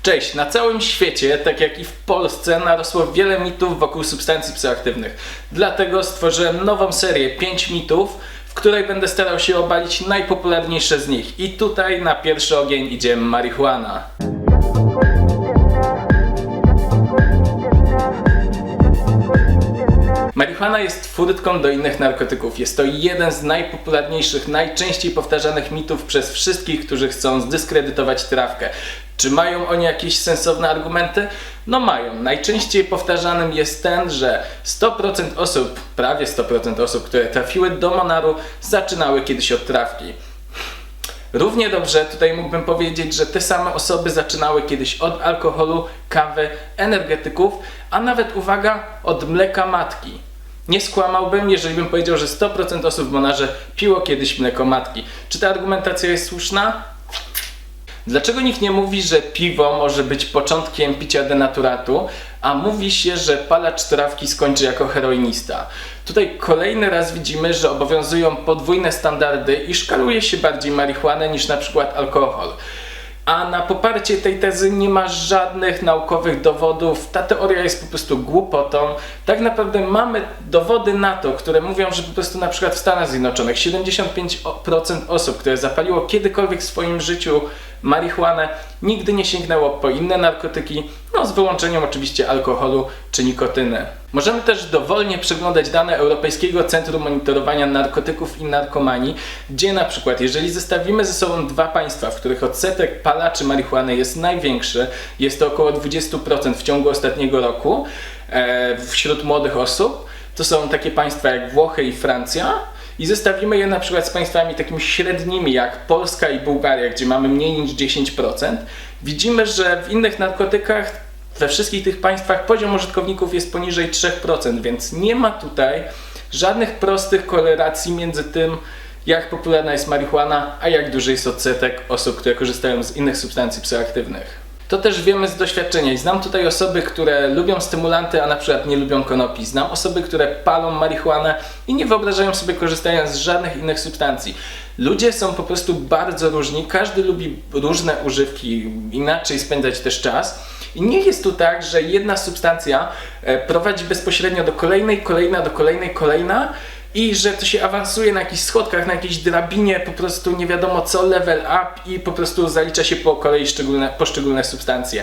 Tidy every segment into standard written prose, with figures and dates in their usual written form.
Cześć! Na całym świecie, tak jak i w Polsce, narosło wiele mitów wokół substancji psychoaktywnych. Dlatego stworzyłem nową serię 5 mitów, w której będę starał się obalić najpopularniejsze z nich. I tutaj na pierwszy ogień idzie marihuana. Marihuana jest furtką do innych narkotyków. Jest to jeden z najpopularniejszych, najczęściej powtarzanych mitów przez wszystkich, którzy chcą zdyskredytować trawkę. Czy mają oni jakieś sensowne argumenty? No mają. Najczęściej powtarzanym jest ten, że 100% osób, prawie 100% osób, które trafiły do Monaru, zaczynały kiedyś od trawki. Równie dobrze tutaj mógłbym powiedzieć, że te same osoby zaczynały kiedyś od alkoholu, kawy, energetyków, a nawet, uwaga, od mleka matki. Nie skłamałbym, jeżeli bym powiedział, że 100% osób w Monarze piło kiedyś mleko matki. Czy ta argumentacja jest słuszna? Dlaczego nikt nie mówi, że piwo może być początkiem picia denaturatu, a mówi się, że palacz trawki skończy jako heroinista? Tutaj kolejny raz widzimy, że obowiązują podwójne standardy i szkaluje się bardziej marihuanę niż na przykład alkohol. A na poparcie tej tezy nie ma żadnych naukowych dowodów, ta teoria jest po prostu głupotą. Tak naprawdę mamy dowody na to, które mówią, że po prostu na przykład w Stanach Zjednoczonych 75% osób, które zapaliło kiedykolwiek w swoim życiu marihuanę, nigdy nie sięgnęło po inne narkotyki, no z wyłączeniem oczywiście alkoholu czy nikotyny. Możemy też dowolnie przeglądać dane Europejskiego Centrum Monitorowania Narkotyków i Narkomanii, gdzie na przykład jeżeli zestawimy ze sobą dwa państwa, w których odsetek palaczy marihuany jest największy, jest to około 20% w ciągu ostatniego roku wśród młodych osób, to są takie państwa jak Włochy i Francja, i zestawimy je na przykład z państwami takimi średnimi jak Polska i Bułgaria, gdzie mamy mniej niż 10%, widzimy, że w innych narkotykach we wszystkich tych państwach poziom użytkowników jest poniżej 3%, więc nie ma tutaj żadnych prostych korelacji między tym, jak popularna jest marihuana, a jak duży jest odsetek osób, które korzystają z innych substancji psychoaktywnych. To też wiemy z doświadczenia i znam tutaj osoby, które lubią stymulanty, a na przykład nie lubią konopi. Znam osoby, które palą marihuanę i nie wyobrażają sobie korzystania z żadnych innych substancji. Ludzie są po prostu bardzo różni, każdy lubi różne używki, inaczej spędzać też czas. I nie jest tu tak, że jedna substancja prowadzi bezpośrednio do kolejnej, kolejna i że to się awansuje na jakichś schodkach, na jakiejś drabinie, po prostu nie wiadomo co, level up i po prostu zalicza się po kolei poszczególne substancje.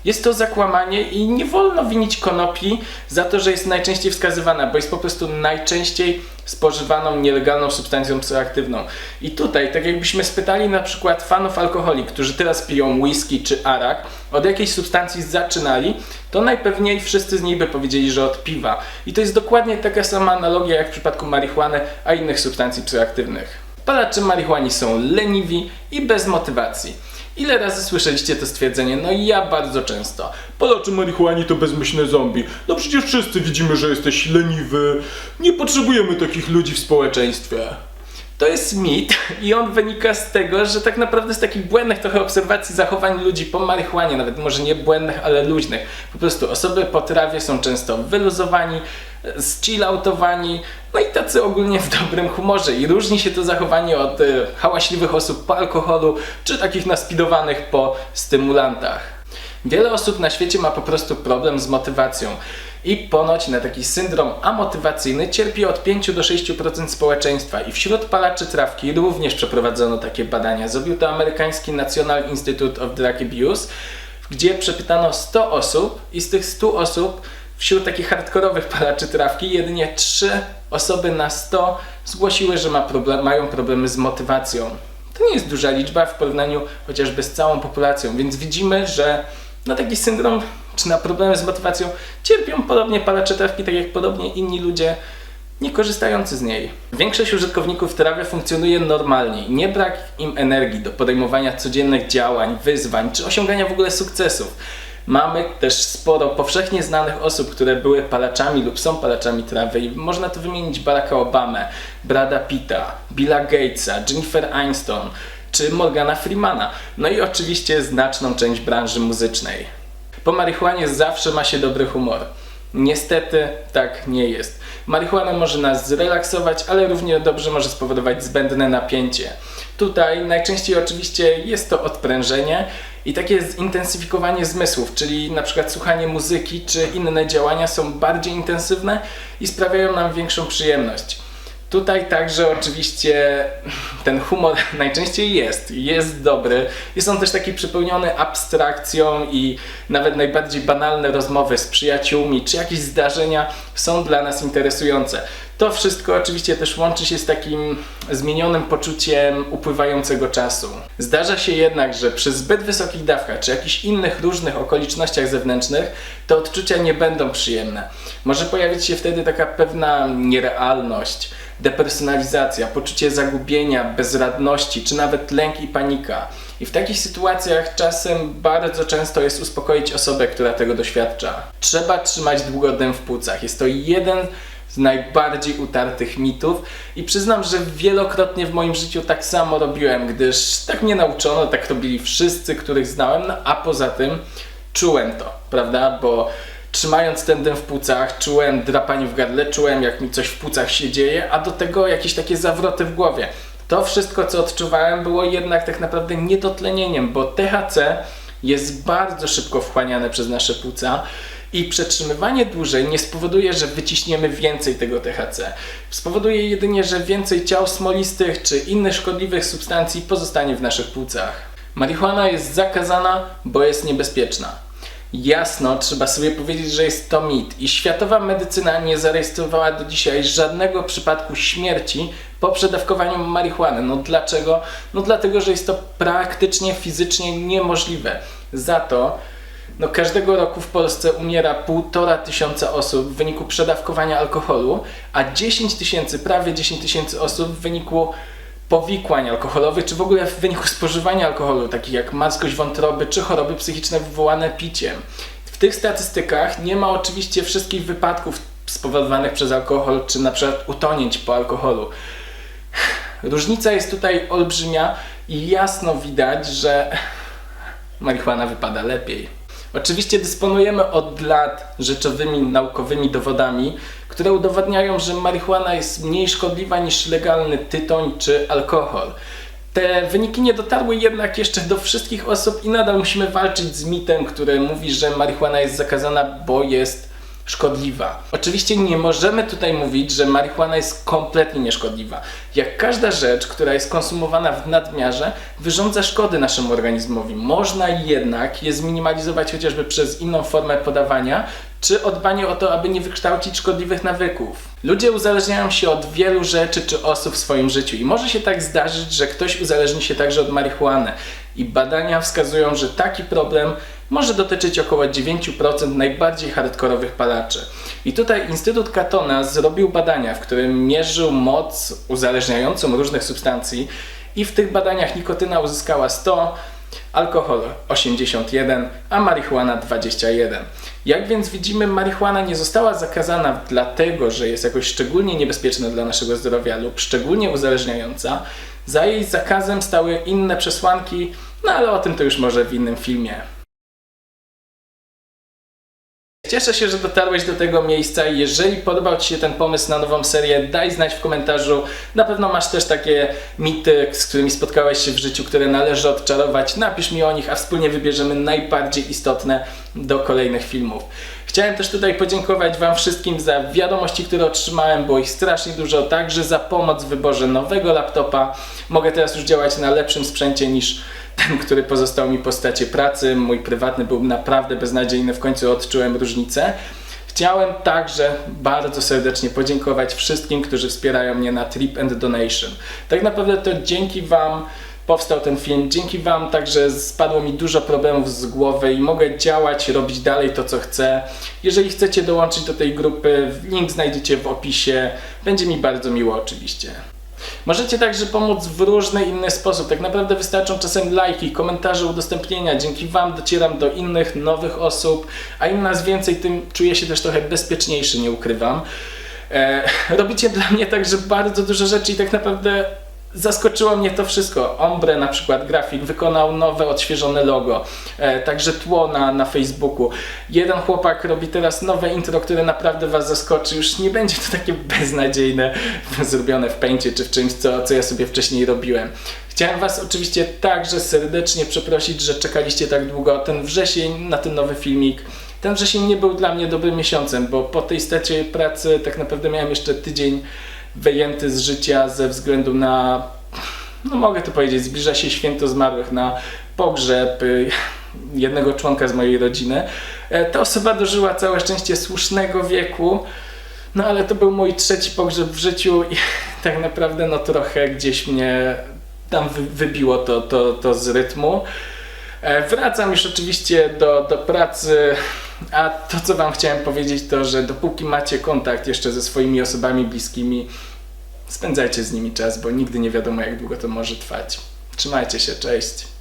Jest to zakłamanie i nie wolno winić konopi za to, że jest najczęściej wskazywana, bo jest po prostu najczęściej spożywaną nielegalną substancją psychoaktywną. I tutaj, tak jakbyśmy spytali na przykład fanów alkoholi, którzy teraz piją whisky czy arak, od jakiej substancji zaczynali, to najpewniej wszyscy z nich by powiedzieli, że od piwa. I to jest dokładnie taka sama analogia jak w przypadku marihuany, a innych substancji psychoaktywnych. Palacze marihuani są leniwi i bez motywacji. Ile razy słyszeliście to stwierdzenie? No i ja bardzo często. Palacze marihuani to bezmyślne zombie. No przecież wszyscy widzimy, że jesteś leniwy. Nie potrzebujemy takich ludzi w społeczeństwie. To jest mit i on wynika z tego, że tak naprawdę z takich błędnych trochę obserwacji zachowań ludzi po marihuanie, nawet może nie błędnych, ale luźnych. Po prostu osoby po trawie są często wyluzowani, zchilloutowani, no i tacy ogólnie w dobrym humorze. I różni się to zachowanie od hałaśliwych osób po alkoholu, czy takich naspidowanych po stymulantach. Wiele osób na świecie ma po prostu problem z motywacją. I ponoć na taki syndrom amotywacyjny cierpi od 5 do 6% społeczeństwa i wśród palaczy trawki również przeprowadzono takie badania. Zrobił to amerykański National Institute of Drug Abuse, gdzie przepytano 100 osób i z tych 100 osób wśród takich hardkorowych palaczy trawki jedynie 3 osoby na 100 zgłosiły, że mają problemy z motywacją. To nie jest duża liczba w porównaniu chociażby z całą populacją, więc widzimy, że na taki syndrom czy na problemy z motywacją cierpią podobnie palacze trawki, tak jak podobnie inni ludzie nie korzystający z niej. Większość użytkowników trawy funkcjonuje normalnie i nie brak im energii do podejmowania codziennych działań, wyzwań czy osiągania w ogóle sukcesów. Mamy też sporo powszechnie znanych osób, które były palaczami lub są palaczami trawy i można tu wymienić Baracka Obamę, Brada Pitta, Billa Gatesa, Jennifer Aniston czy Morgana Freemana, no i oczywiście znaczną część branży muzycznej. Po marihuanie zawsze ma się dobry humor. Niestety tak nie jest. Marihuana może nas zrelaksować, ale równie dobrze może spowodować zbędne napięcie. Tutaj najczęściej oczywiście jest to odprężenie I takie zintensyfikowanie zmysłów, czyli na przykład słuchanie muzyki czy inne działania są bardziej intensywne i sprawiają nam większą przyjemność. Tutaj także oczywiście ten humor najczęściej jest dobry. Jest on też taki przepełniony abstrakcją i nawet najbardziej banalne rozmowy z przyjaciółmi czy jakieś zdarzenia są dla nas interesujące. To wszystko oczywiście też łączy się z takim zmienionym poczuciem upływającego czasu. Zdarza się jednak, że przy zbyt wysokich dawkach czy jakichś innych różnych okolicznościach zewnętrznych te odczucia nie będą przyjemne. Może pojawić się wtedy taka pewna nierealność, depersonalizacja, poczucie zagubienia, bezradności, czy nawet lęk i panika. I w takich sytuacjach czasem bardzo często jest uspokoić osobę, która tego doświadcza. Trzeba trzymać długo dym w płucach. Jest to jeden z najbardziej utartych mitów i przyznam, że wielokrotnie w moim życiu tak samo robiłem, gdyż tak mnie nauczono, tak robili wszyscy, których znałem, no a poza tym czułem to, prawda, bo trzymając ten dym w płucach, czułem drapanie w gardle, czułem jak mi coś w płucach się dzieje, a do tego jakieś takie zawroty w głowie. To wszystko, co odczuwałem, było jednak tak naprawdę niedotlenieniem, bo THC jest bardzo szybko wchłaniane przez nasze płuca i przetrzymywanie dłużej nie spowoduje, że wyciśniemy więcej tego THC. Spowoduje jedynie, że więcej ciał smolistych czy innych szkodliwych substancji pozostanie w naszych płucach. Marihuana jest zakazana, bo jest niebezpieczna. Jasno, trzeba sobie powiedzieć, że jest to mit i światowa medycyna nie zarejestrowała do dzisiaj żadnego przypadku śmierci po przedawkowaniu marihuany. No dlaczego? No dlatego, że jest to praktycznie fizycznie niemożliwe. Za to każdego roku w Polsce umiera 1500 osób w wyniku przedawkowania alkoholu, a 10 000, prawie 10 000 osób w wyniku powikłań alkoholowych, czy w ogóle w wyniku spożywania alkoholu, takich jak marskość wątroby, czy choroby psychiczne wywołane piciem. W tych statystykach nie ma oczywiście wszystkich wypadków spowodowanych przez alkohol, czy na przykład utonięć po alkoholu. Różnica jest tutaj olbrzymia i jasno widać, że marihuana wypada lepiej. Oczywiście dysponujemy od lat rzeczowymi, naukowymi dowodami, które udowadniają, że marihuana jest mniej szkodliwa niż legalny tytoń czy alkohol. Te wyniki nie dotarły jednak jeszcze do wszystkich osób i nadal musimy walczyć z mitem, który mówi, że marihuana jest zakazana, bo jest szkodliwa. Oczywiście nie możemy tutaj mówić, że marihuana jest kompletnie nieszkodliwa. Jak każda rzecz, która jest konsumowana w nadmiarze, wyrządza szkody naszemu organizmowi. Można jednak je zminimalizować chociażby przez inną formę podawania, czy o dbanie o to, aby nie wykształcić szkodliwych nawyków. Ludzie uzależniają się od wielu rzeczy czy osób w swoim życiu i może się tak zdarzyć, że ktoś uzależni się także od marihuany. I badania wskazują, że taki problem może dotyczyć około 9% najbardziej hardkorowych palaczy. I tutaj Instytut Catona zrobił badania, w którym mierzył moc uzależniającą różnych substancji i w tych badaniach nikotyna uzyskała 100, alkohol 81, a marihuana 21. Jak więc widzimy, marihuana nie została zakazana dlatego, że jest jakoś szczególnie niebezpieczna dla naszego zdrowia lub szczególnie uzależniająca. Za jej zakazem stały inne przesłanki, no ale o tym to już może w innym filmie. Cieszę się, że dotarłeś do tego miejsca i jeżeli podobał Ci się ten pomysł na nową serię, daj znać w komentarzu. Na pewno masz też takie mity, z którymi spotkałeś się w życiu, które należy odczarować. Napisz mi o nich, a wspólnie wybierzemy najbardziej istotne do kolejnych filmów. Chciałem też tutaj podziękować Wam wszystkim za wiadomości, które otrzymałem, było ich strasznie dużo, także za pomoc w wyborze nowego laptopa. Mogę teraz już działać na lepszym sprzęcie niż ten, który pozostał mi po stracie pracy. Mój prywatny był naprawdę beznadziejny, w końcu odczułem różnicę. Chciałem także bardzo serdecznie podziękować wszystkim, którzy wspierają mnie na Trip and Donation. Tak naprawdę to dzięki Wam powstał ten film, dzięki Wam także spadło mi dużo problemów z głowy i mogę działać, robić dalej to, co chcę. Jeżeli chcecie dołączyć do tej grupy, link znajdziecie w opisie, będzie mi bardzo miło oczywiście. Możecie także pomóc w różny inny sposób. Tak naprawdę wystarczą czasem lajki, komentarze, udostępnienia. Dzięki Wam docieram do innych, nowych osób, a im nas więcej, tym czuję się też trochę bezpieczniejszy, nie ukrywam. Robicie dla mnie także bardzo dużo rzeczy i tak naprawdę zaskoczyło mnie to wszystko. Ombre na przykład, grafik, wykonał nowe, odświeżone logo, także tło na Facebooku. Jeden chłopak robi teraz nowe intro, które naprawdę was zaskoczy. Już nie będzie to takie beznadziejne, zrobione w Paincie czy w czymś, co ja sobie wcześniej robiłem. Chciałem was oczywiście także serdecznie przeprosić, że czekaliście tak długo. Ten wrzesień na ten nowy filmik. Ten wrzesień nie był dla mnie dobrym miesiącem, bo po tej stecie pracy tak naprawdę miałem jeszcze tydzień wyjęty z życia ze względu na, no mogę to powiedzieć, zbliża się święto zmarłych, na pogrzeb jednego członka z mojej rodziny. Ta osoba dożyła całe szczęście słusznego wieku, no ale to był mój trzeci pogrzeb w życiu i tak naprawdę no trochę gdzieś mnie tam wybiło to z rytmu. Wracam już oczywiście do pracy, a to co wam chciałem powiedzieć to, że dopóki macie kontakt jeszcze ze swoimi osobami bliskimi, spędzajcie z nimi czas, bo nigdy nie wiadomo jak długo to może trwać. Trzymajcie się, cześć!